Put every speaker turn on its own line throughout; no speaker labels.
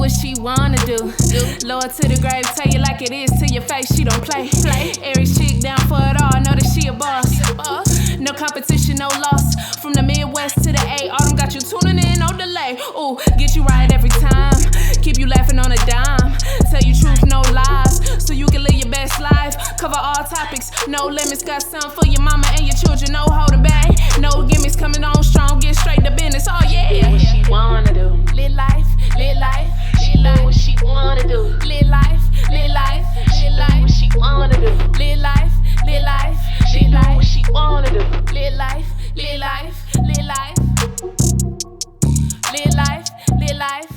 what she wanna do. Lower to the grave, tell you like it is to your face, she don't play. Aries chick down for it all, know that she a boss. No competition, no loss. From the Midwest to the A, autumn got you tuning in, no delay. Ooh, get you right every time. Keep you laughing on a dime. Tell you truth, no lies, so you can live your best life. Cover all topics, no limits. Got something for your mama and your children, no holding back. No gimmicks, coming on strong, get straight to business. Oh yeah.
What she wanna do?
Live life, live life,
She
live
do what
life.
she wanna do.
Live life, live life, live
Do
life.
what she wanna do.
Live life, live life,
She
live
do what
life.
she wanna do.
Live life, live life, live life. Live life, live life.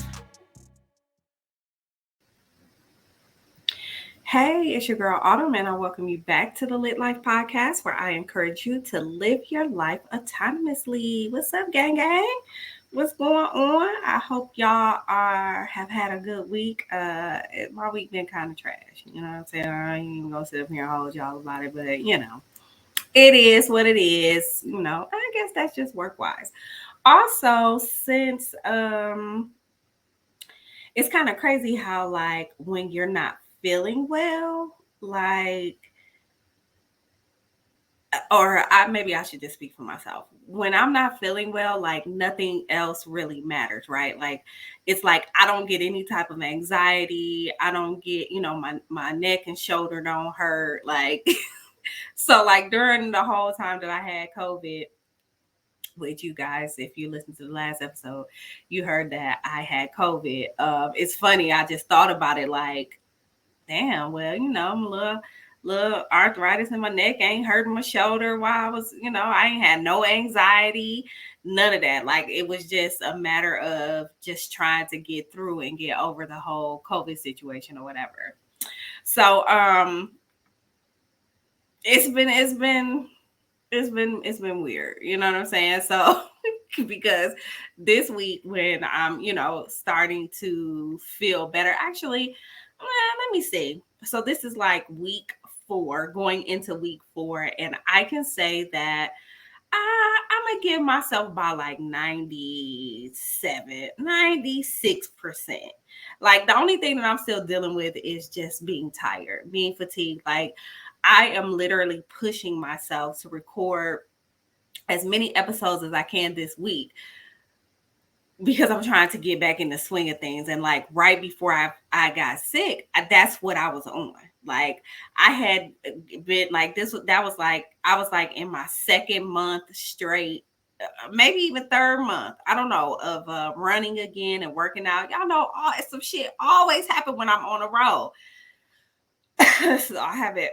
Hey, it's your girl Autumn, and I welcome you back to the Lit Life Podcast, where I encourage you to live your life autonomously. What's up, gang? What's going on? I hope y'all have had a good week. My week been kind of trash. You know what I'm saying? I ain't even gonna sit up here and hold y'all about it, but it is what it is. I guess that's just work-wise. Also, since it's kind of crazy how when you're not feeling well, maybe I should just speak for myself. When I'm not feeling well, nothing else really matters, right? It's like I don't get any type of anxiety. I don't get, my neck and shoulder don't hurt. So during the whole time that I had COVID, with you guys, if you listened to the last episode, you heard that I had COVID. It's funny, I just thought about it damn, well, I'm a little arthritis in my neck, ain't hurting my shoulder while I was, I ain't had no anxiety, none of that. It was just a matter of just trying to get through and get over the whole COVID situation or whatever. So it's been weird, you know what I'm saying? So because this week when I'm, starting to feel better, actually, let me see. So this is week 4, going into week 4, and I can say that I'm gonna give myself about 96%. The only thing that I'm still dealing with is just being tired, being fatigued. I am literally pushing myself to record as many episodes as I can this week because I'm trying to get back in the swing of things. And right before I got sick, that's what I was on. I had been I was in my second month straight, maybe even third month, I don't know, of running again and working out. Y'all know some shit always happen when I'm on a roll. So I haven't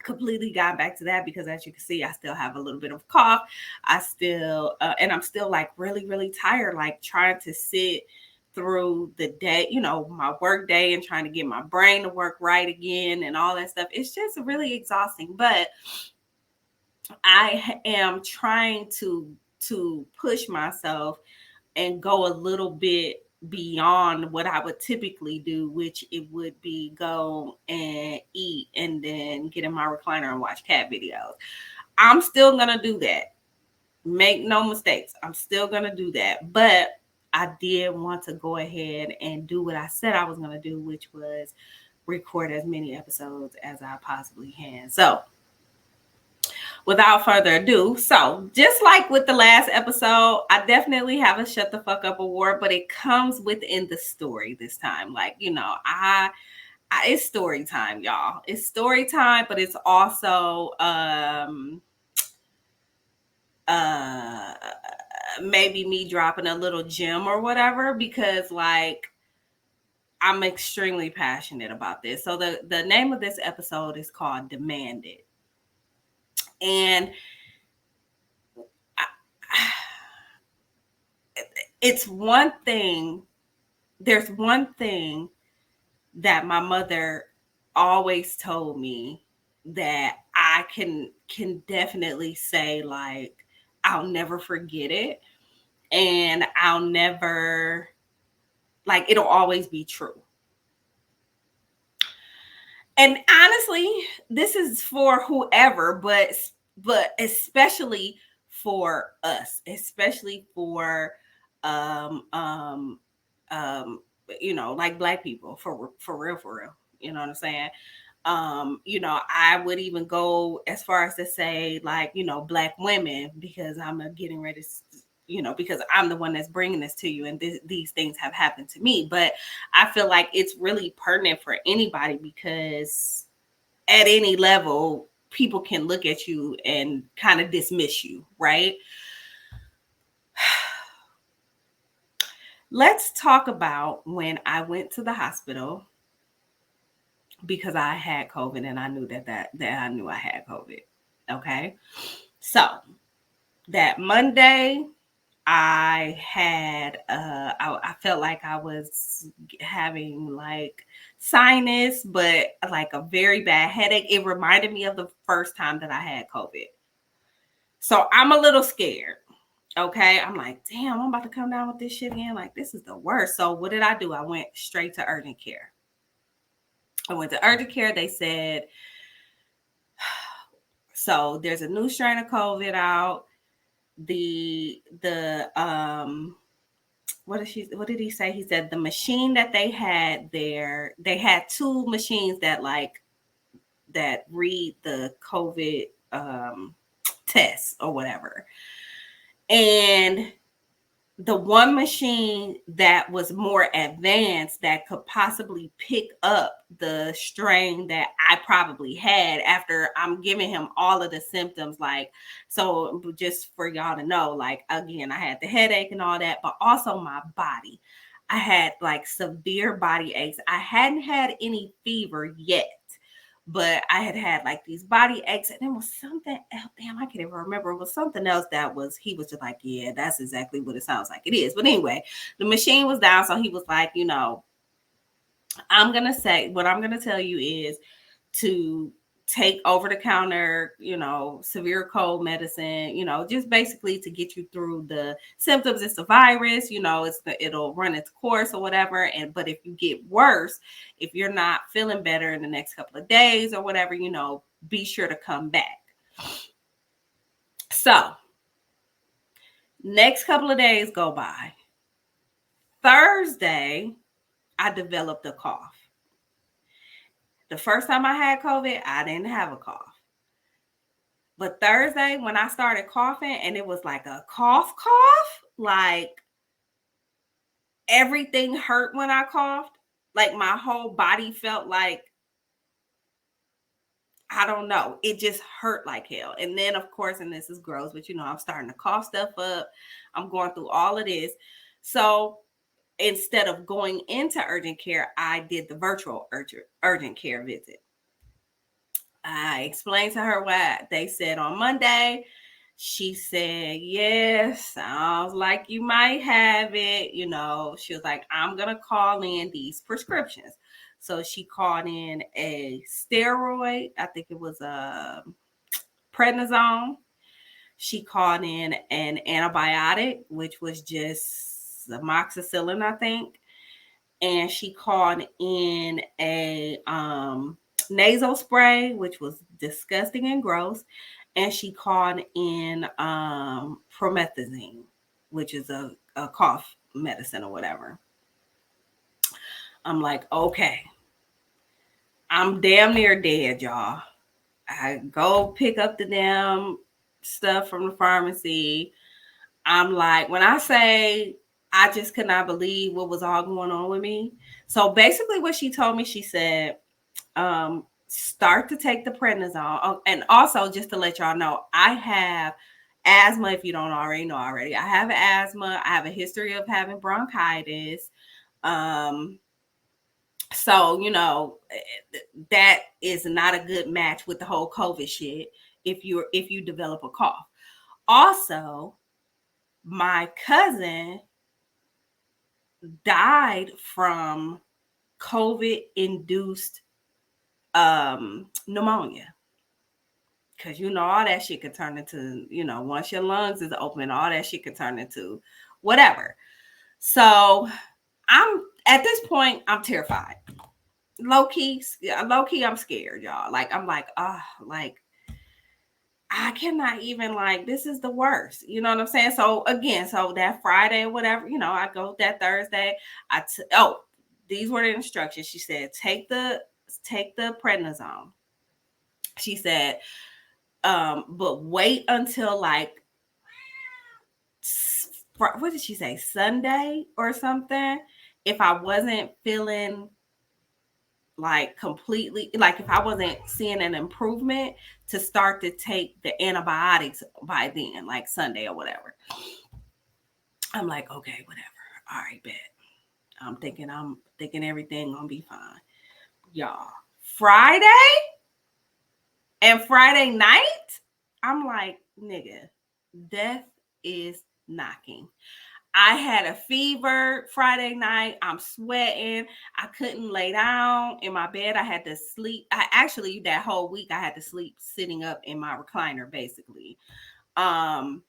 completely got back to that because, as you can see, I still have a little bit of cough. I still and I'm still really, really tired, trying to sit through the day, my work day, and trying to get my brain to work right again and all that stuff. It's just really exhausting, but I am trying to push myself and go a little bit beyond what I would typically do, which it would be go and eat and then get in my recliner and watch cat videos. I'm still going to do that. Make no mistakes. I'm still going to do that. But I did want to go ahead and do what I said I was going to do, which was record as many episodes as I possibly can. So without further ado, so just like with the last episode, I definitely have a Shut the Fuck Up award, but it comes within the story this time. It's story time, y'all. It's story time, but it's also maybe me dropping a little gem or whatever, because I'm extremely passionate about this. So the name of this episode is called Demanded. And it's one thing. There's one thing that my mother always told me that I can definitely say, I'll never forget it. And I'll never, it'll always be true. And honestly, this is for whoever, but especially for us, especially for like Black people for real, you know what I'm saying? I would even go as far as to say, like, Black women, because I'm getting ready to, because I'm the one that's bringing this to you, and these things have happened to me. But I feel like it's really pertinent for anybody, because at any level, people can look at you and kind of dismiss you, right? Let's talk about when I went to the hospital because I had COVID, and I knew that I knew I had COVID. Okay. So that Monday, I felt like I was having like sinus, but like a very bad headache. It reminded me of the first time that I had COVID. So I'm a little scared. Okay. I'm like, damn, I'm about to come down with this shit again. Like, this is the worst. So what did I do? I went straight to urgent care. I went to urgent care. They said, so there's a new strain of COVID out. The what did he say? He said the machine that they had there, they had two machines that read the COVID tests or whatever. And the one machine that was more advanced that could possibly pick up the strain that I probably had after I'm giving him all of the symptoms. Like, so just for y'all to know, like, again, I had the headache and all that, but also my body. I had like severe body aches. I hadn't had any fever yet, but I had like these body aches, and there was something else. Damn, I can't even remember. It was something else he was just like, yeah, that's exactly what it sounds like it is. But anyway, the machine was down. So he was like, I'm going to say, what I'm going to tell you is to take over the counter, severe cold medicine, just basically to get you through the symptoms. It's a virus, it'll run its course or whatever. But if you get worse, if you're not feeling better in the next couple of days or whatever, be sure to come back. So next couple of days go by. Thursday, I developed a cough. The first time I had COVID, I didn't have a cough. But Thursday, when I started coughing, and it was like a cough, like everything hurt when I coughed. Like my whole body felt like, I don't know, it just hurt like hell. And then, of course, and this is gross, but I'm starting to cough stuff up. I'm going through all of this. So instead of going into urgent care, I did the virtual urgent care visit. I explained to her what they said on Monday. She said, yes, sounds like you might have it. She was like, I'm going to call in these prescriptions. So she called in a steroid. I think it was a prednisone. She called in an antibiotic, which was just amoxicillin, I think. And she called in a nasal spray, which was disgusting and gross. And she called in promethazine, which is a cough medicine or whatever. I'm like, okay, I'm damn near dead, y'all. I go pick up the damn stuff from the pharmacy. I'm like, when I say I just could not believe what was all going on with me. So basically what she told me, she said, start to take the prednisone. Oh, and also, just to let y'all know, I have asthma. If you don't already know already, I have asthma. I have a history of having bronchitis. So that is not a good match with the whole COVID shit if you develop a cough. Also, my cousin died from COVID-induced pneumonia. Because all that shit could turn into, once your lungs is open, all that shit could turn into whatever. So at this point, I'm terrified. Low key, I'm scared, y'all. Like, I'm like, like, I cannot even, like, this is the worst. You know what I'm saying? So again, so that Friday or whatever, I go that Thursday. these were the instructions. She said, take the prednisone. She said, but wait until like, what did she say, Sunday or something, if I wasn't feeling like completely, like if I wasn't seeing an improvement, to start to take the antibiotics by then, like Sunday or whatever. I'm like, okay, whatever. All right, bet. I'm thinking everything gonna be fine. Y'all, Friday and Friday night, I'm like, nigga, death is knocking. I had a fever Friday night. I'm sweating. I couldn't lay down in my bed. I had to sleep. That whole week I had to sleep sitting up in my recliner, basically. Like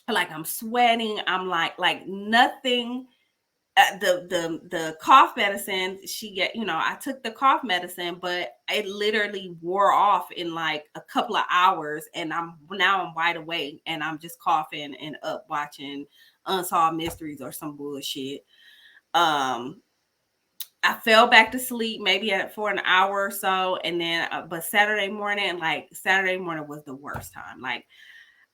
I'm sweating. I'm like nothing. The cough medicine I took the cough medicine, but it literally wore off in like a couple of hours, and I'm wide awake and I'm just coughing and up watching Unsolved Mysteries or some bullshit. I fell back to sleep maybe for an hour or so, and then but Saturday morning was the worst time. Like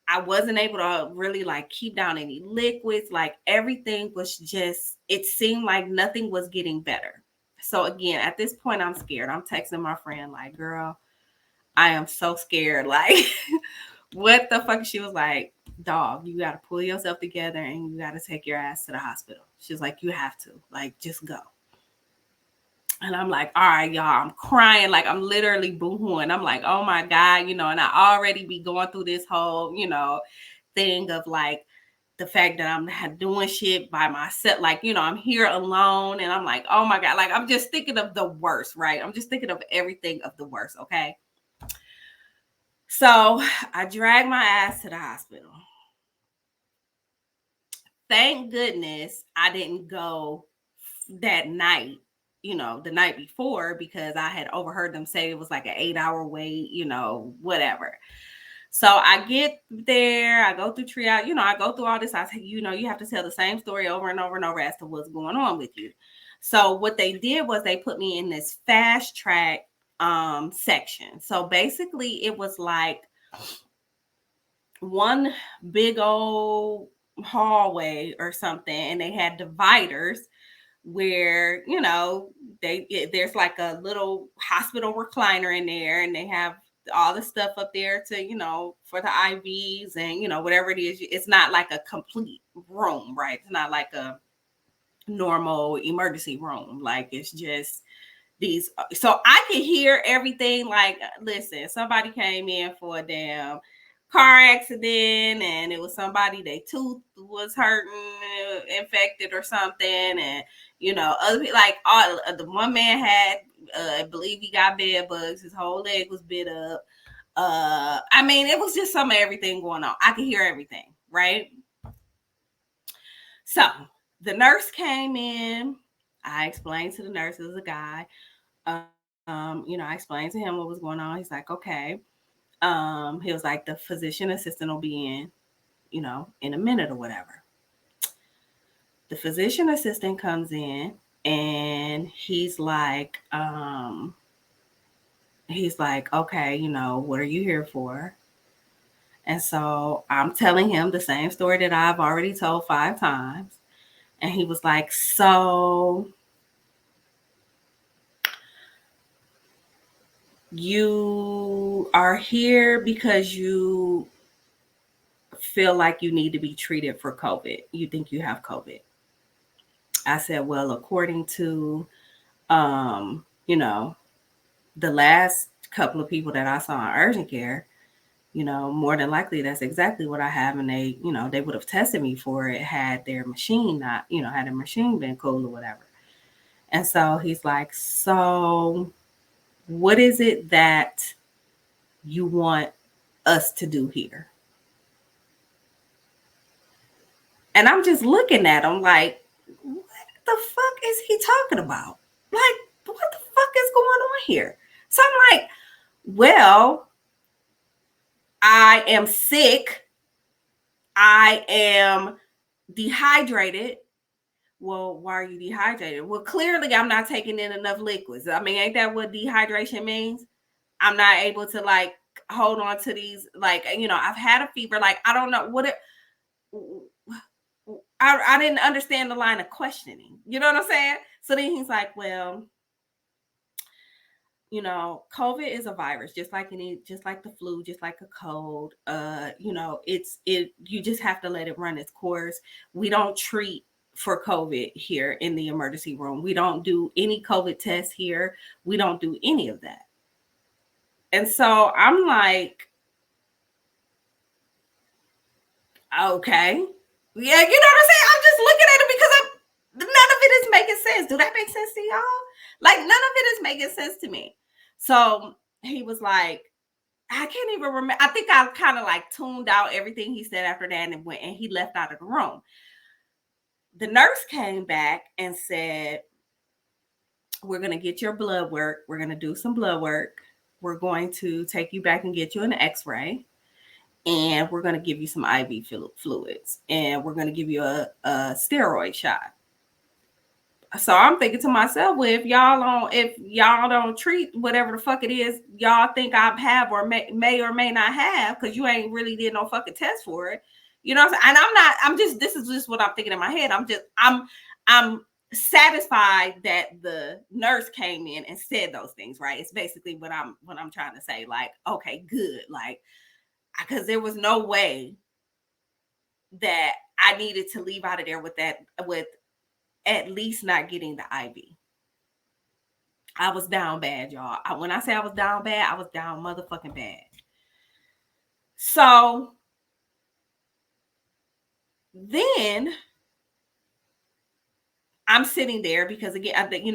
I wasn't able to really like keep down any liquids. Like everything was just, it seemed like nothing was getting better. So again, at this point, I'm scared. I'm texting my friend like, girl, I am so scared. Like, what the fuck? She was like, dog, you got to pull yourself together and you got to take your ass to the hospital. She was like, you have to, like, just go. And I'm like, all right, y'all, I'm crying. Like, I'm literally boo-hooing. I'm like, oh my God, and I already be going through this whole, thing of like the fact that I'm doing shit by myself. Like, I'm here alone, and I'm like, oh my God, like, I'm just thinking of the worst, right? I'm just thinking of everything of the worst. Okay. So I dragged my ass to the hospital. Thank goodness I didn't go that night, the night before, because I had overheard them say it was like an 8-hour wait, whatever. So I get there, I go through triage, I go through all this. I say, you have to tell the same story over and over and over as to what's going on with you. So what they did was they put me in this fast track section. So basically it was like one big old hallway or something, and they had dividers where there's like a little hospital recliner in there, and they have all the stuff up there to for the IVs and whatever it is. It's not like a complete room, right? It's not like a normal emergency room. Like, it's just these. So I could hear everything. Like, listen, somebody came in for a damn car accident, and it was somebody, their tooth was hurting, infected or something, and other people, like, all the one man had I believe he got bed bugs, his whole leg was bit up. I mean, it was just some of everything going on. I could hear everything, right? So the nurse came in. I explained to the nurse, it was a guy. I explained to him what was going on. He's like, okay. He was like, the physician assistant will be in, in a minute or whatever. The physician assistant comes in, and he's like, okay, what are you here for? And so I'm telling him the same story that I've already told 5 times. And he was like, so you are here because you feel like you need to be treated for COVID. You think you have COVID. I said, well, according to, the last couple of people that I saw in urgent care, more than likely that's exactly what I have. And they, they would have tested me for it had their machine not, had their machine been cool or whatever. And so he's like, so what is it that you want us to do here? And I'm just looking at him like, what the fuck is he talking about? Like, what the fuck is going on here? So I'm like, well, I am sick. I am dehydrated. well, why are you dehydrated? Well, clearly I'm not taking in enough liquids. I mean, ain't that what dehydration means? I'm not able to like hold on to these, like, I've had a fever. Like, I don't know what it, I didn't understand the line of questioning. You know what I'm saying? So then he's like, well, COVID is a virus, just like the flu, just like a cold. You just have to let it run its course. We don't treat for COVID here in the emergency room. We don't do any COVID tests here. We don't do any of that. And so I'm like, okay. Yeah, you know what I'm saying? I'm just looking at it because none of it is making sense. Do that make sense to y'all? Like, none of it is making sense to me. So he was like, I can't even remember. I think I kind of like tuned out everything he said after that and he left out of the room. The nurse came back and said, we're going to get your blood work. We're going to do some blood work. We're going to take you back and get you an x-ray. And we're going to give you some IV fluids. And we're going to give you a steroid shot. So I'm thinking to myself, well, if y'all don't treat whatever the fuck it is y'all think I have or may or may not have, because you ain't really did no fucking test for it. You know what I'm saying? And this is just what I'm thinking in my head. I'm satisfied that the nurse came in and said those things, right? It's basically what I'm trying to say. Like, okay, good. Like, because there was no way that I needed to leave out of there with at least not getting the IV. I was down bad, y'all. When I say I was down bad, I was down motherfucking bad. So then I'm sitting there because, again, I think,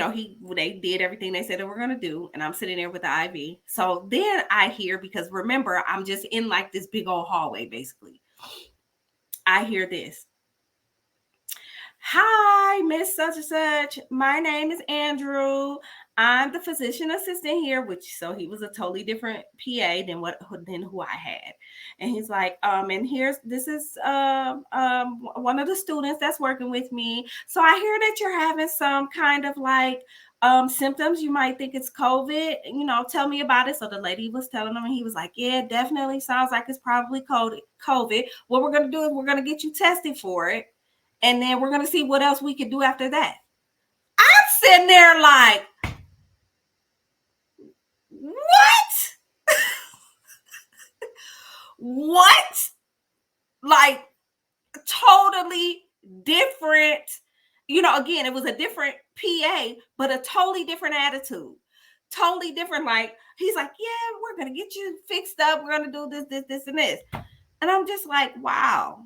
they did everything they said they were going to do. And I'm sitting there with the IV. So then I hear, because remember, I'm just in like this big old hallway, basically. I hear this. Hi, Miss Such and Such. My name is Andrew. I'm the physician assistant here, so he was a totally different PA than who I had. And he's like, and this is one of the students that's working with me. So I hear that you're having some kind of like symptoms. You might think it's COVID. Tell me about it. So the lady was telling him, and he was like, yeah, definitely sounds like it's probably COVID. What we're gonna do is we're gonna get you tested for it. And then we're going to see what else we can do after that. I'm sitting there like, what? What? Like, totally different. Again, it was a different PA, but a totally different attitude. Totally different. Like, he's like, yeah, we're going to get you fixed up. We're going to do this, and this. And I'm just like, wow.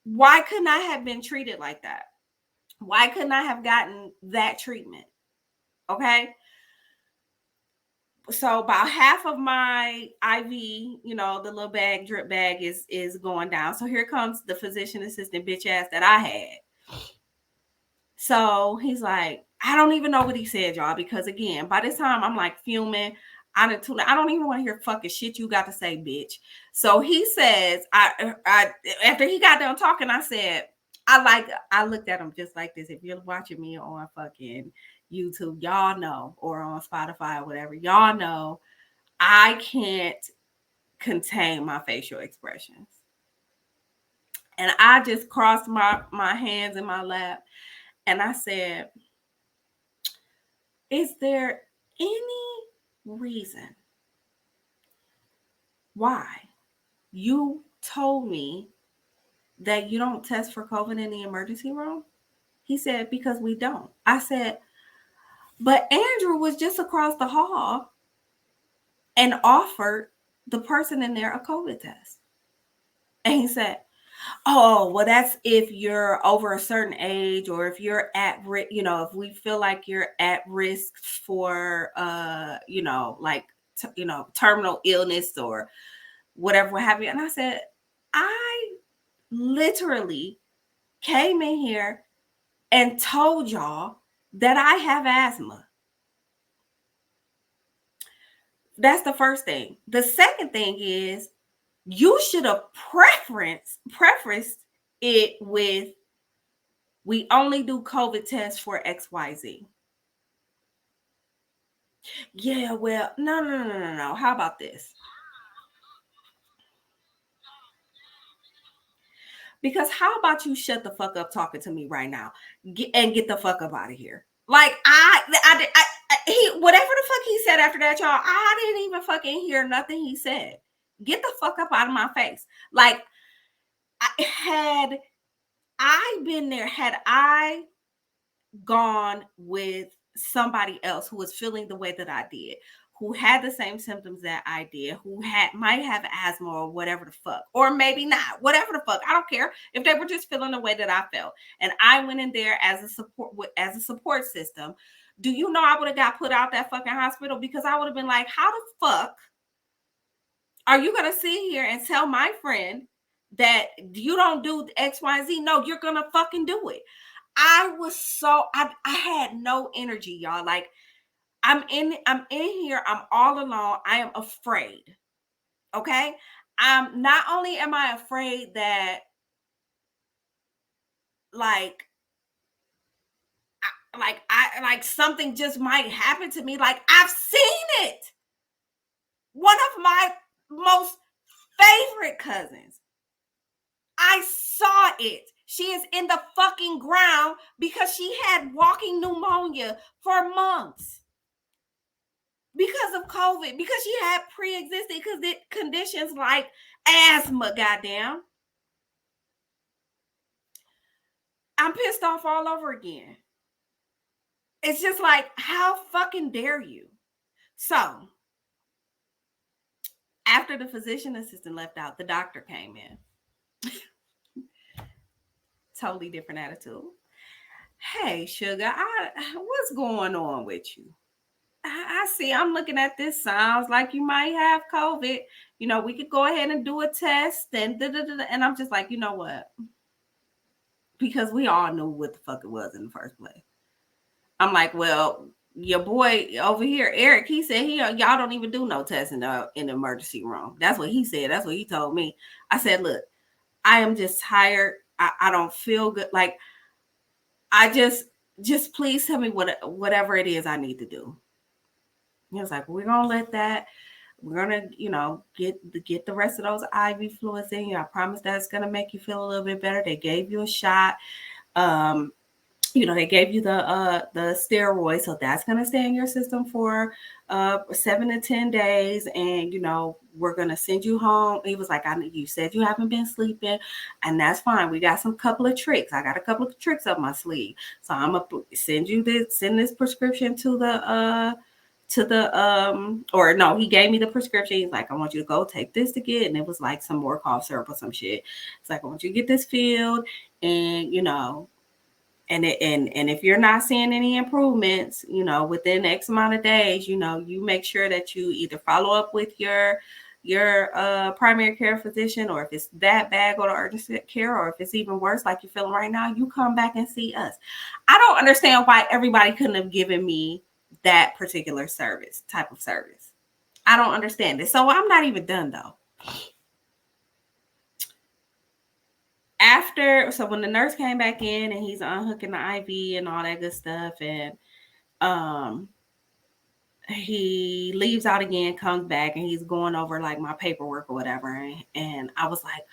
Why couldn't I have been treated like that? Why couldn't I have gotten that treatment? Okay. So about half of my IV, the little drip bag is going down. So here comes the physician assistant bitch ass that I had. So he's like, I don't even know what he said, y'all, because again, by this time I'm like fuming. I don't even want to hear fucking shit you got to say, bitch. So he says, I after he got done talking, I said, I looked at him just like this. If you're watching me on fucking YouTube, y'all know, or on Spotify or whatever, y'all know, I can't contain my facial expressions. And I just crossed my hands in my lap and I said, is there any reason why you told me that you don't test for COVID in the emergency room? He said, because we don't. I said, but Andrew was just across the hall and offered the person in there a COVID test. And he said, oh, well, that's if you're over a certain age or if you're at risk, if we feel like you're at risk for, terminal illness or whatever, what have you. And I said, I literally came in here and told y'all that I have asthma. That's the first thing. The second thing is you should have prefaced it with We only do COVID tests for XYZ. Yeah, well, no. How about this? Because how about you shut the fuck up talking to me right now and get the fuck up out of here? Like he whatever the fuck he said after that, y'all, I didn't even fucking hear nothing he said. Get the fuck up out of my face. Like, had I been there, had I gone with somebody else who was feeling the way that I did, who had the same symptoms that I did, who might have asthma or whatever the fuck, or maybe not, whatever the fuck, I don't care, if they were just feeling the way that I felt, and I went in there as a support system, do you know I would have got put out that fucking hospital? Because I would have been like, how the fuck are you gonna sit here and tell my friend that you don't do XYZ? No, you're gonna fucking do it. I had no energy, y'all. Like, I'm in here, I'm all alone. I am afraid. Okay. Not only am I afraid that like something just might happen to me. Like, I've seen it. One of my most favorite cousins, I saw it. She is in the fucking ground because she had walking pneumonia for months because of COVID, because she had pre-existing conditions like asthma, goddamn. I'm pissed off all over again. It's just like, how fucking dare you? So, after the physician assistant left out, the doctor came in. Totally different attitude. Hey, sugar, what's going on with you? I see, I'm looking at this. Sounds like you might have COVID. You know, we could go ahead and do a test. And I'm just like, you know what? Because we all knew what the fuck it was in the first place. I'm like, well, your boy over here, Eric, he said y'all don't even do no tests in the emergency room. That's what he said. That's what he told me. I said, look, I am just tired. I don't feel good. Like, I just please tell me whatever it is I need to do. He was like, we're gonna let that. We're gonna, get the rest of those IV fluids in you. I promise that's gonna make you feel a little bit better. They gave you a shot. They gave you the steroids, so that's gonna stay in your system for 7 to 10 days, and we're gonna send you home. He was like, you said you haven't been sleeping, and that's fine. We got some couple of tricks. I got a couple of tricks up my sleeve, so I'm gonna send this prescription to the or no, he gave me the prescription. He's like, I want you to go take this to get, and it was like some more cough syrup or some shit. It's like, I want you to get this filled, and and if you're not seeing any improvements, within X amount of days, you make sure that you either follow up with your primary care physician, or if it's that bad, go to urgent care, or if it's even worse, like you're feeling right now, you come back and see us. I don't understand why everybody couldn't have given me that particular type of service. I don't understand it. So I'm not even done though. So when the nurse came back in and he's unhooking the IV and all that good stuff, and he leaves out again, comes back, and he's going over like my paperwork or whatever. And I was like,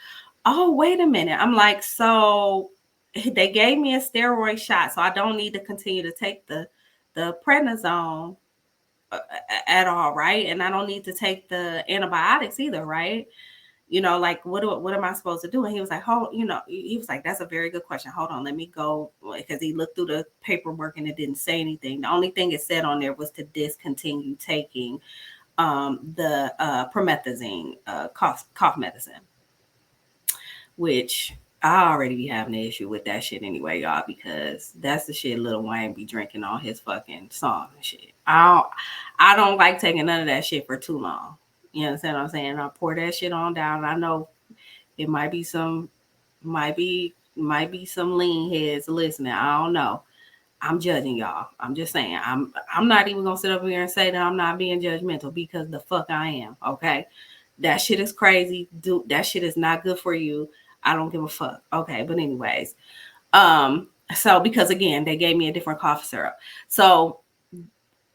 oh, wait a minute. I'm like, so they gave me a steroid shot, so I don't need to continue to take the prednisone at all, right? And I don't need to take the antibiotics either, right? Like, what am I supposed to do? And he was like, he was like, that's a very good question. Hold on, let me go, because he looked through the paperwork and it didn't say anything. The only thing it said on there was to discontinue taking the promethazine cough medicine, which I already be having an issue with that shit anyway, y'all, because that's the shit Lil Wayne be drinking on his fucking song and shit. I don't like taking none of that shit for too long. You understand what I'm saying? I pour that shit on down. I know it might be some lean heads listening. I don't know. I'm judging y'all. I'm just saying. I'm not even gonna sit up here and say that I'm not being judgmental, because the fuck I am. Okay, that shit is crazy. Dude, that shit is not good for you. I don't give a fuck. Okay, but anyways, So because again, they gave me a different cough syrup. So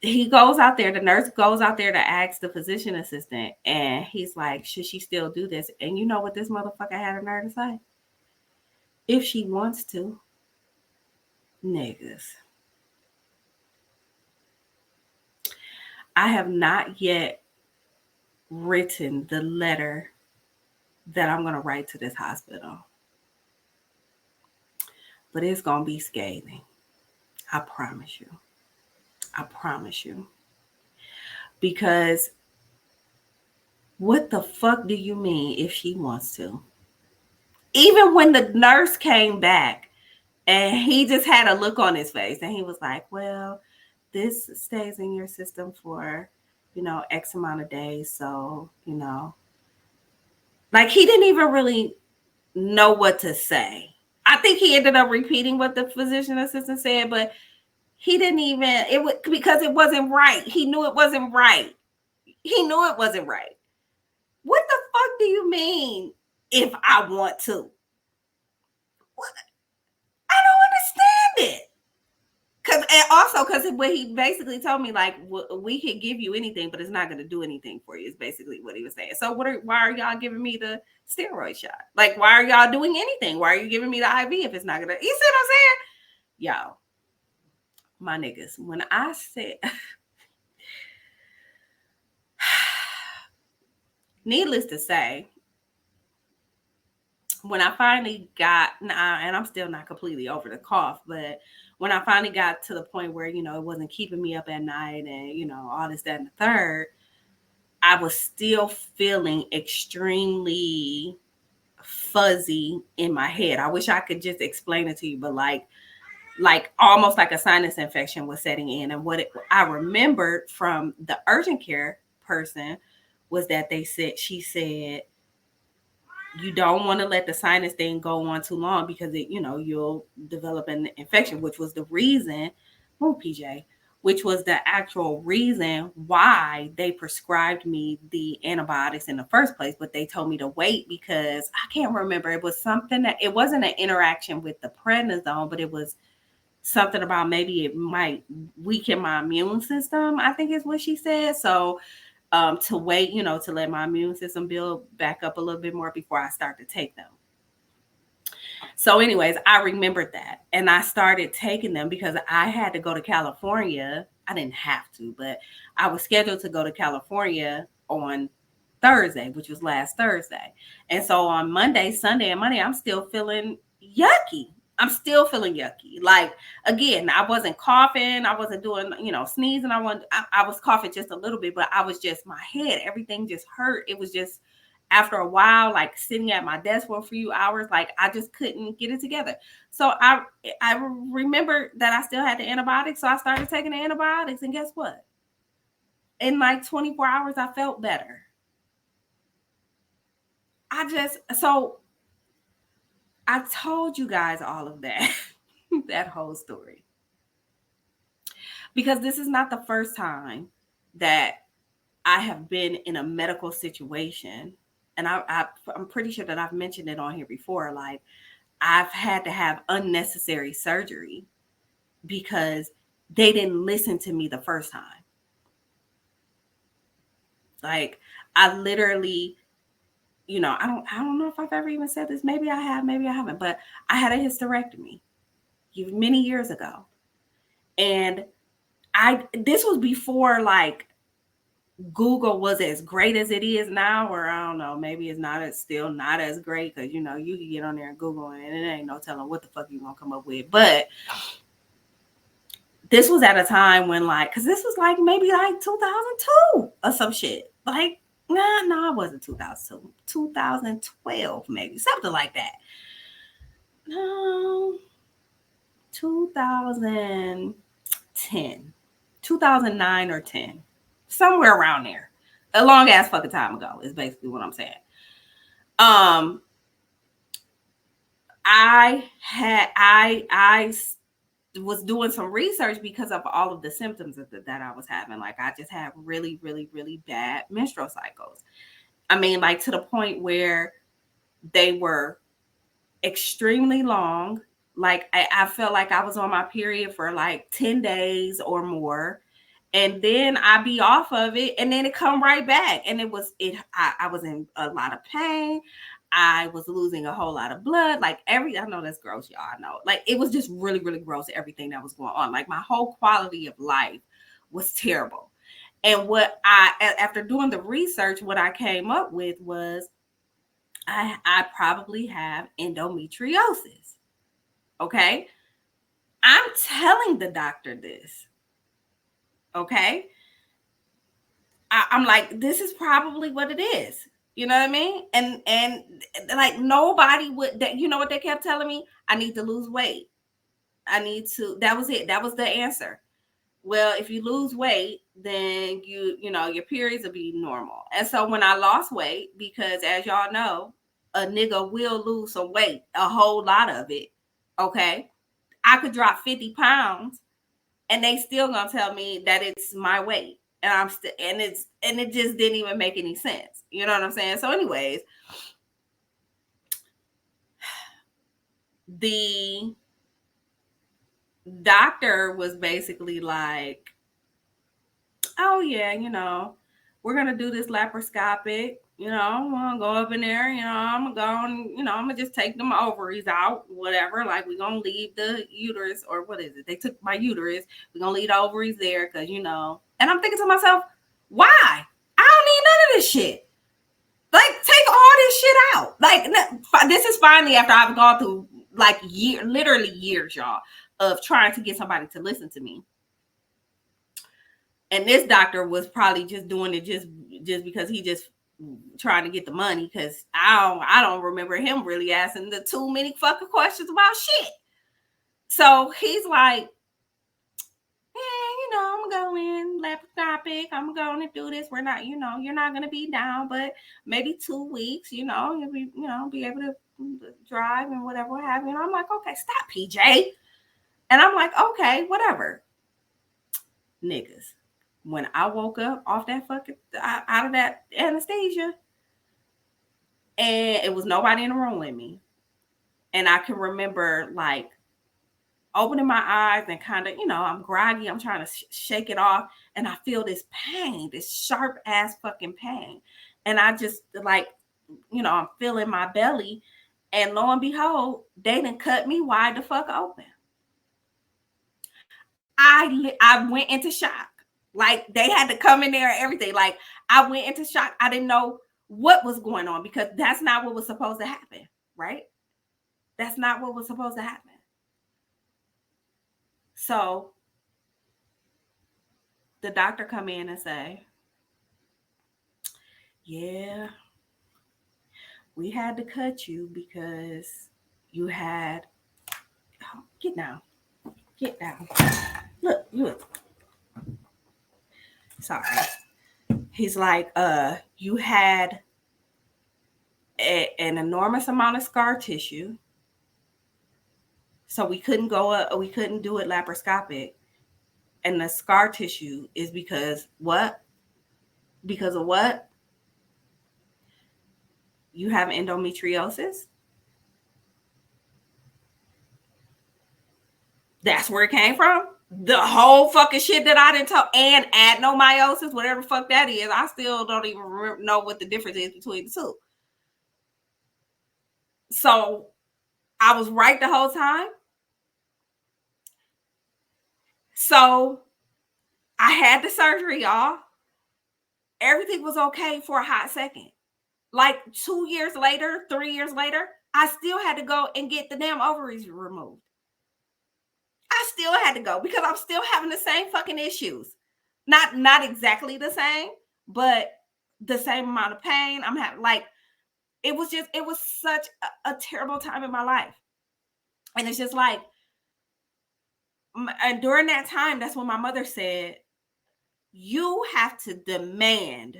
he goes out there, the nurse goes out there to ask the physician assistant, and he's like, should she still do this? And you know what this motherfucker had a nerve to say? If she wants to. Niggas. I have not yet written the letter that I'm going to write to this hospital. But it's going to be scathing. I promise you. I promise you. Because what the fuck do you mean if she wants to? Even when the nurse came back and he just had a look on his face and he was like, well, this stays in your system for, X amount of days. So, like he didn't even really know what to say. I think he ended up repeating what the physician assistant said, but he didn't even, because it wasn't right. He knew it wasn't right. He knew it wasn't right. What the fuck do you mean if I want to? What? I don't understand it. Because what he basically told me, like, we can give you anything, but it's not going to do anything for you, is basically what he was saying. So why are y'all giving me the steroid shot? Like, why are y'all doing anything? Why are you giving me the IV if it's not going to? You see what I'm saying? Y'all, my niggas, when I said, needless to say, when I finally got, and I'm still not completely over the cough, but when I finally got to the point where, it wasn't keeping me up at night and, all this, that, and the third, I was still feeling extremely fuzzy in my head. I wish I could just explain it to you, but like almost like a sinus infection was setting in. And what I remembered from the urgent care person was that she said, you don't want to let the sinus thing go on too long because you'll develop an infection, which was the reason, which was the actual reason why they prescribed me the antibiotics in the first place. But they told me to wait because I can't remember. It was something that it wasn't an interaction with the prednisone, but it was something about maybe it might weaken my immune system, I think is what she said. So to wait, to let my immune system build back up a little bit more before I start to take them. So anyways, I remembered that. And I started taking them because I had to go to California. I didn't have to, but I was scheduled to go to California on Thursday, which was last Thursday. And so on Monday, Sunday, and Monday, I'm still feeling yucky. Like, again, I wasn't coughing. I wasn't doing, sneezing. I was coughing just a little bit, but I was just, my head, everything just hurt. It was just, after a while, like sitting at my desk for a few hours, like I just couldn't get it together. So I remember that I still had the antibiotics. So I started taking the antibiotics, and guess what? In like 24 hours, I felt better. I told you guys all of that, that whole story. Because this is not the first time that I have been in a medical situation. And I'm pretty sure that I've mentioned it on here before. Like, I've had to have unnecessary surgery because they didn't listen to me the first time. Like, I literally, I don't know if I've ever even said this. Maybe I have, maybe I haven't. But I had a hysterectomy many years ago. And this was before, like, Google was as great as it is now, or I don't know, maybe it's still not as great because you can get on there and Google and it ain't no telling what the fuck you gonna come up with. But this was at a time when, like, because this was like maybe like 2002 or some shit. Like, no, it wasn't 2002, 2012 maybe, something like that. No, 2010, 2009 or 10. Somewhere around there. A long ass fucking time ago is basically what I'm saying. I was doing some research because of all of the symptoms that I was having. Like, I just had really, really, really bad menstrual cycles. I mean, like, to the point where they were extremely long. Like I felt like I was on my period for like 10 days or more. And then I be off of it, and then it come right back. And I was in a lot of pain. I was losing a whole lot of blood. Like I know that's gross, y'all. I know. Like it was just really, really gross, everything that was going on. Like my whole quality of life was terrible. And after doing the research, what I came up with was I probably have endometriosis. Okay. I'm telling the doctor this. Okay. I'm like, this is probably what it is. You know what I mean? And like nobody would that, you know what they kept telling me? I need to lose weight. That was it. That was the answer. Well, if you lose weight, then your periods will be normal. And so when I lost weight, because as y'all know, a nigga will lose some weight, a whole lot of it. Okay. I could drop 50 pounds and they still gonna tell me that it's my weight. And I'm still, and it just didn't even make any sense. You know what I'm saying? So, anyways, the doctor was basically like, oh yeah, we're gonna do this laparoscopic. I'm gonna go up in there. I'm gonna just take them ovaries out, whatever. Like we're gonna leave the uterus, or what is it? They took my uterus. We're gonna leave the ovaries there because And I'm thinking to myself, why? I don't need none of this shit. Like take all this shit out. Like this is finally after I've gone through like literally years, y'all, of trying to get somebody to listen to me. And this doctor was probably just doing it just because he just trying to get the money, because I don't remember him really asking the too many fucking questions about shit. So he's like, yeah, I'm gonna go in laparoscopic. I'm going to do this. We're not, you're not gonna be down, but maybe 2 weeks, you'll be able to drive and whatever have you. And I'm like, okay, stop, PJ. And I'm like, okay, whatever. Niggas. When I woke up off that fucking out of that anesthesia, and it was nobody in the room with me, and I can remember like opening my eyes and kind of, I'm groggy, I'm trying to shake it off, and I feel this pain, this sharp ass fucking pain, and I just like, I'm feeling my belly, and lo and behold, they done cut me wide the fuck open. I went into shock. Like they had to come in there and everything. Like I went into shock. I didn't know what was going on because that's not what was supposed to happen, right? That's not what was supposed to happen. So the doctor come in and say, yeah, we had to cut you because you had, get down. Look. Sorry. He's like, you had an enormous amount of scar tissue. So we couldn't we couldn't do it laparoscopic. And the scar tissue is because what? Because of what? You have endometriosis? That's where it came from? The whole fucking shit that I didn't talk, and adenomyosis, whatever the fuck that is, I still don't even know what the difference is between the two. So I was right the whole time. So I had the surgery, y'all. Everything was okay for a hot second. Like 2 years later, 3 years later, I still had to go and get the damn ovaries removed. I still had to go because I'm still having the same fucking issues. Not exactly the same, but the same amount of pain I'm having. Like it was such a terrible time in my life. And it's just like, and during that time, that's when my mother said, you have to demand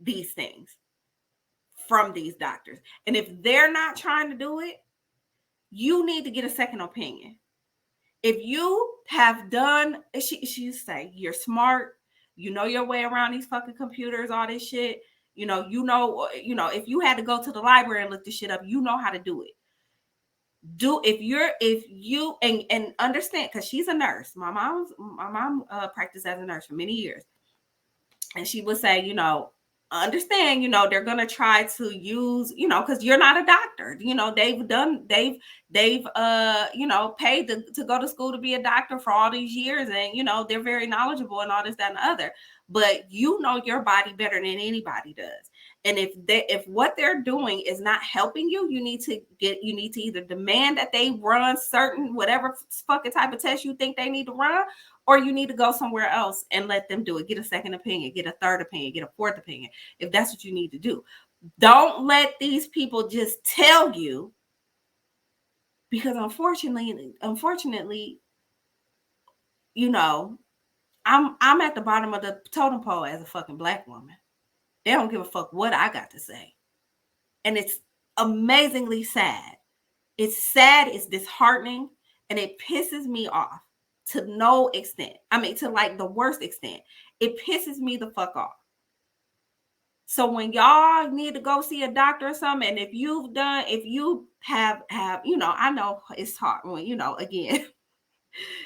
these things from these doctors. And if they're not trying to do it, you need to get a second opinion. If you have done, she used to say, you're smart, you know your way around these fucking computers, all this shit, if you had to go to the library and look this shit up, you know how to do it. if you and understand, because she's a nurse. My mom practiced as a nurse for many years, and she would say, understand, they're gonna try to use, because you're not a doctor. They've paid to go to school to be a doctor for all these years, and they're very knowledgeable and all this, that, and the other. But your body better than anybody does. And if what they're doing is not helping you, you need to either demand that they run certain whatever fucking type of test you think they need to run, or you need to go somewhere else and let them do it. Get a second opinion, get a third opinion, get a fourth opinion, if that's what you need to do. Don't let these people just tell you, because unfortunately, I'm at the bottom of the totem pole as a fucking Black woman. They don't give a fuck what I got to say. And it's amazingly sad. It's sad, it's disheartening, and it pisses me off to no extent. I mean, to like the worst extent. It pisses me the fuck off. So when y'all need to go see a doctor or something, and if you have, I know it's hard when, again,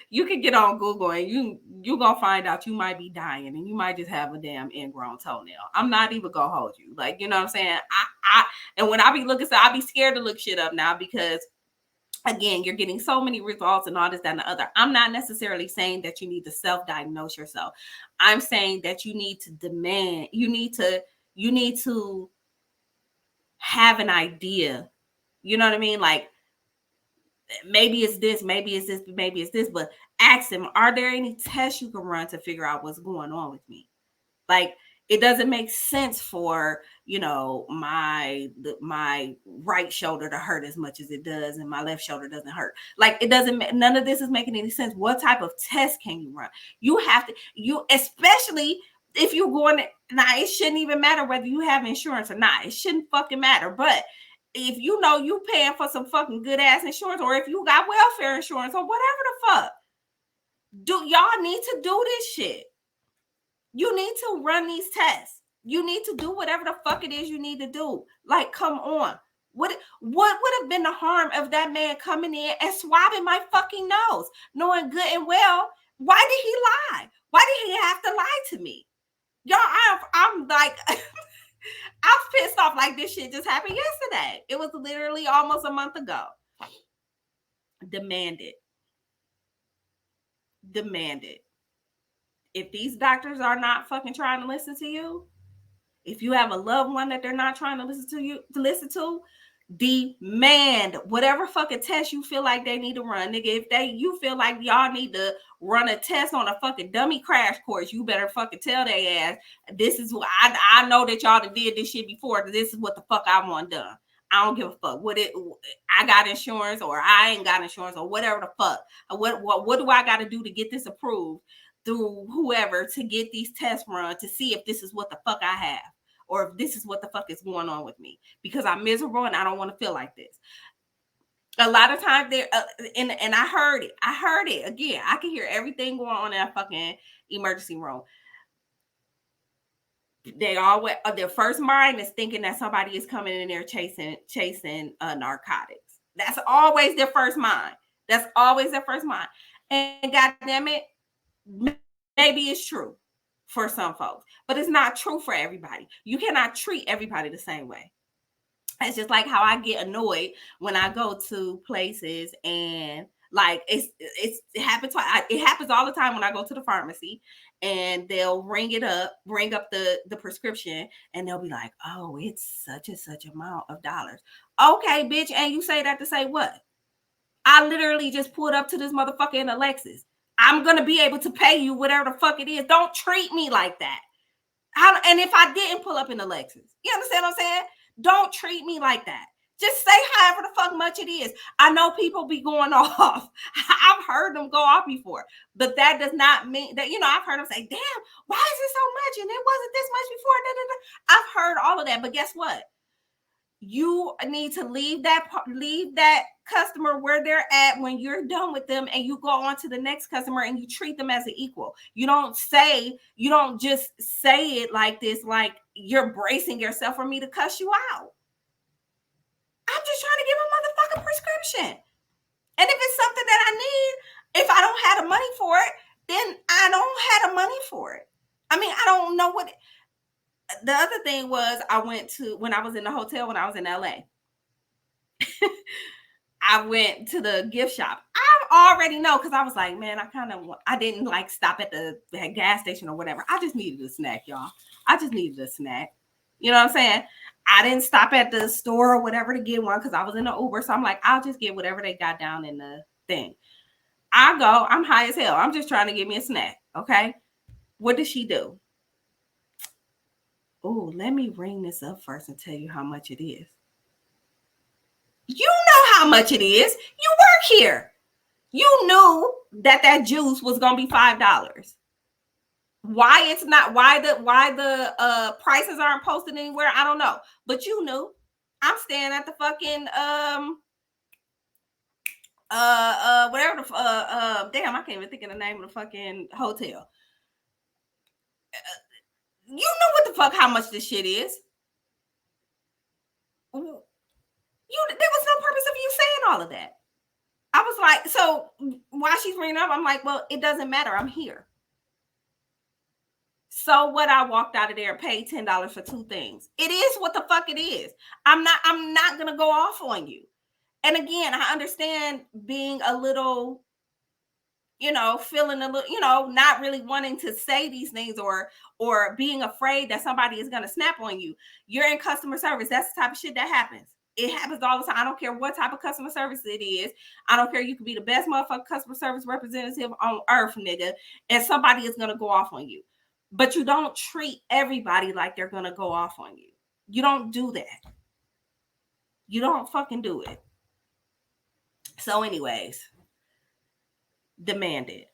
you can get on Google and you gonna find out you might be dying and you might just have a damn ingrown toenail. I'm not even gonna hold you. Like, you know what I'm saying? And when I be looking, so I be scared to look shit up now, because again, you're getting so many results and all this, that, and the other. I'm not necessarily saying that you need to self-diagnose yourself. I'm saying that you need to demand, you need to have an idea. You know what I mean? Like, maybe it's this, maybe it's this, maybe it's this, but ask them, are there any tests you can run to figure out what's going on with me? Like, it doesn't make sense for, my right shoulder to hurt as much as it does and my left shoulder doesn't hurt. Like, none of this is making any sense. What type of test can you run? You have to, especially if you're going to, now it shouldn't even matter whether you have insurance or not. It shouldn't fucking matter. But if you paying for some fucking good ass insurance, or if you got welfare insurance or whatever the fuck, y'all need to do this shit. You need to run these tests. You need to do whatever the fuck it is you need to do. Like, come on. What would have been the harm of that man coming in and swabbing my fucking nose, knowing good and well, why did he lie? Why did he have to lie to me? Y'all, I'm like, I'm pissed off. Like, this shit just happened yesterday. It was literally almost a month ago. Demand it. If these doctors are not fucking trying to listen to you, if you have a loved one that they're not trying to listen to, demand whatever fucking test you feel like they need to run. Nigga, if you feel like y'all need to run a test on a fucking dummy crash course, you better fucking tell they ass, this is what I know that y'all did this shit before. This is what the fuck I want done. I don't give a fuck I got insurance or I ain't got insurance or whatever the fuck. What do I got to do to get this approved through whoever to get these tests run to see if this is what the fuck I have, or if this is what the fuck is going on with me, because I'm miserable and I don't want to feel like this. A lot of times there, and I heard it again. I can hear everything going on in that fucking emergency room. They always, their first mind is thinking that somebody is coming in there chasing narcotics. That's always their first mind. And God damn it, maybe it's true for some folks, but it's not true for everybody. You cannot treat everybody the same way. It's just like how I get annoyed when I go to places and like it happens. It happens all the time when I go to the pharmacy and they'll bring up the prescription and they'll be like, oh, it's such and such amount of dollars. Okay, bitch. And you say that to say what? I literally just pulled up to this motherfucker in a Lexus. I'm going to be able to pay you whatever the fuck it is. Don't treat me like that. And if I didn't pull up in the Lexus, you understand what I'm saying? Don't treat me like that. Just say however the fuck much it is. I know people be going off. I've heard them go off before, but that does not mean that, I've heard them say, damn, why is it so much? And it wasn't this much before. I've heard all of that, but guess what? You need to leave that customer where they're at when you're done with them, and you go on to the next customer and you treat them as an equal. You don't just say it like this, like you're bracing yourself for me to cuss you out. I'm just trying to give a motherfucking prescription. And if it's something that I need, if I don't have the money for it, then I don't have the money for it. I mean, I don't know what. The other thing was, I went to, when I was in the hotel when I was in LA, I went to the gift shop. I already know, because I was like, man, I didn't like stop at the gas station or whatever. I just needed a snack, y'all. I just needed a snack. You know what I'm saying? I didn't stop at the store or whatever to get one because I was in the Uber. So I'm like, I'll just get whatever they got down in the thing. I go, I'm high as hell. I'm just trying to get me a snack. Okay. What did she do? Oh, let me ring this up first and tell you how much it is. You know how much it is. You work here. You knew that juice was gonna be $5. Why it's not? Why the prices aren't posted anywhere? I don't know. But you knew. I'm staying at the fucking whatever the damn, I can't even think of the name of the fucking hotel. You know what the fuck, how much this shit is. There was no purpose of you saying all of that. I was like, so while she's bringing up, I'm like, well, it doesn't matter. I'm here. So what? I walked out of there and paid $10 for two things. It is what the fuck it is. I'm not gonna go off on you. And again, I understand being a little, feeling a little, not really wanting to say these things or being afraid that somebody is gonna snap on you. You're in customer service. That's the type of shit that happens. It happens all the time. I don't care what type of customer service it is. I don't care. You could be the best motherfucking customer service representative on earth, nigga, and somebody is gonna go off on you. But you don't treat everybody like they're gonna go off on you. You don't do that. You don't fucking do it. So, anyways, demand it.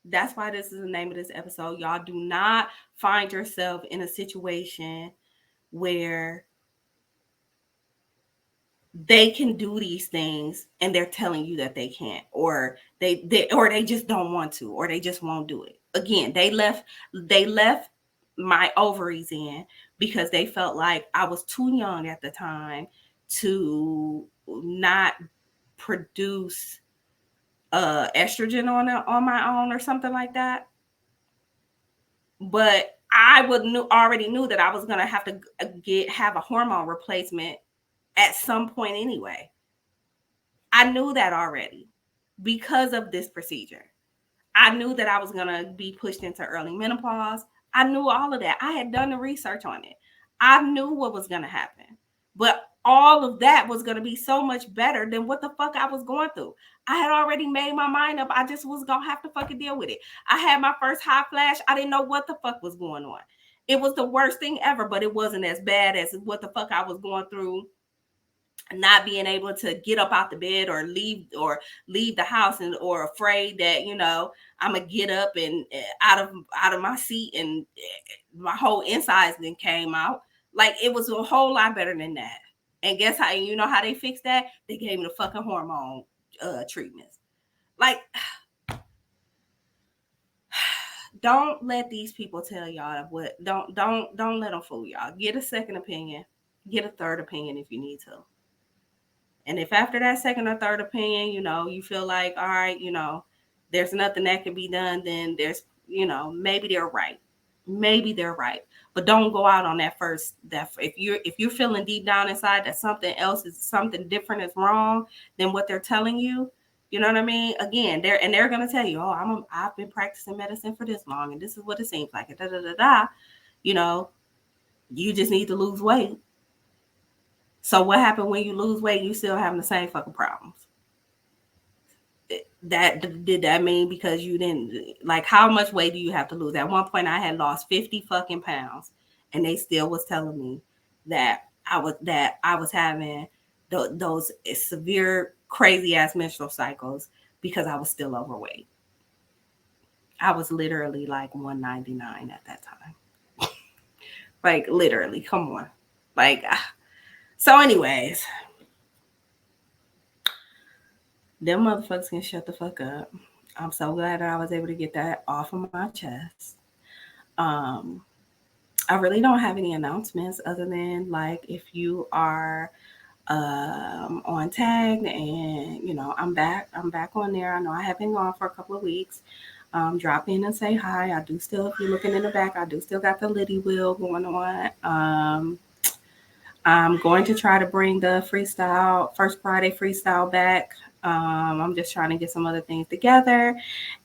That's why this is the name of this episode. Y'all do not find yourself in a situation where they can do these things and they're telling you that they can't, or they just don't want to, or they just won't do it. Again, they left my ovaries in because they felt like I was too young at the time to not produce estrogen on my own or something like that. But I already knew that I was gonna have to have a hormone replacement at some point anyway. I knew that already because of this procedure. I knew that I was going to be pushed into early menopause. I knew all of that. I had done the research on it. I knew what was going to happen. But all of that was going to be so much better than what the fuck I was going through. I had already made my mind up. I just was going to have to fucking deal with it. I had my first hot flash. I didn't know what the fuck was going on. It was the worst thing ever, but it wasn't as bad as what the fuck I was going through, not being able to get up out the bed or leave the house, or afraid that I'm gonna get up and out of my seat and my whole insides then came out. Like, it was a whole lot better than that. And guess how? You know how they fixed that? They gave me the fucking hormone treatments. Like, don't let these people tell y'all what. Don't let them fool y'all. Get a second opinion. Get a third opinion if you need to. And if after that second or third opinion, you feel like, all right, there's nothing that can be done, then there's, maybe they're right. Maybe they're right. But don't go out on that first, if you're feeling deep down inside that something different is wrong than what they're telling you, you know what I mean? Again, they're going to tell you, oh, I've been practicing medicine for this long and this is what it seems like. You just need to lose weight. So what happened when you lose weight? You still having the same fucking problems. Did that mean because you didn't, like, how much weight do you have to lose? At one point I had lost 50 fucking pounds and they still was telling me that I was having those severe crazy ass menstrual cycles because I was still overweight. I was literally like 199 at that time. Like, literally, come on. Like, so anyways, them motherfuckers can shut the fuck up. I'm so glad that I was able to get that off of my chest. I really don't have any announcements other than, like, if you are on Tagged, and I'm back. I'm back on there. I know I have been gone for a couple of weeks. Drop in and say hi. I do still, if you're looking in the back, I do still got the Liddy wheel going on. I'm going to try to bring the freestyle, First Friday freestyle back. I'm just trying to get some other things together.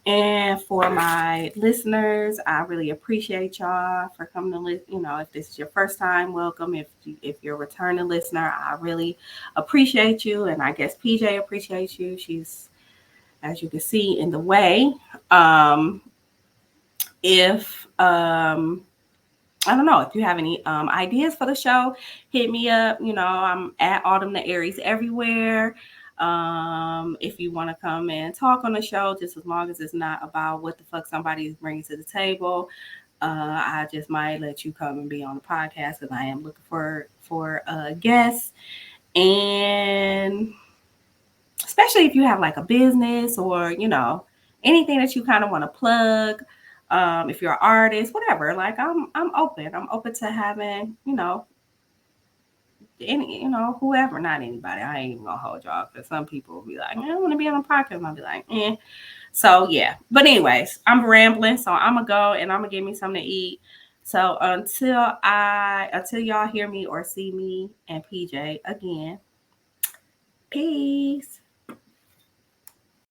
And for my listeners, I really appreciate y'all for coming to listen. If this is your first time, welcome. If you're a returning listener, I really appreciate you. And I guess PJ appreciates you. She's, as you can see, in the way. If I don't know if you have any ideas for the show, hit me up. I'm at Autumn the Aries everywhere. If you want to come and talk on the show, just as long as it's not about what the fuck somebody is bringing to the table, I just might let you come and be on the podcast because I am looking for guests. And especially if you have like a business or anything that you kind of want to plug. If you're an artist, whatever, like I'm open. I'm open to having, whoever, not anybody. I ain't even gonna hold y'all because some people will be like, I don't want to be on a podcast. And I'll be like, eh. So yeah. But anyways, I'm rambling, so I'm gonna go and I'm gonna get me something to eat. So until y'all hear me or see me and PJ again, peace.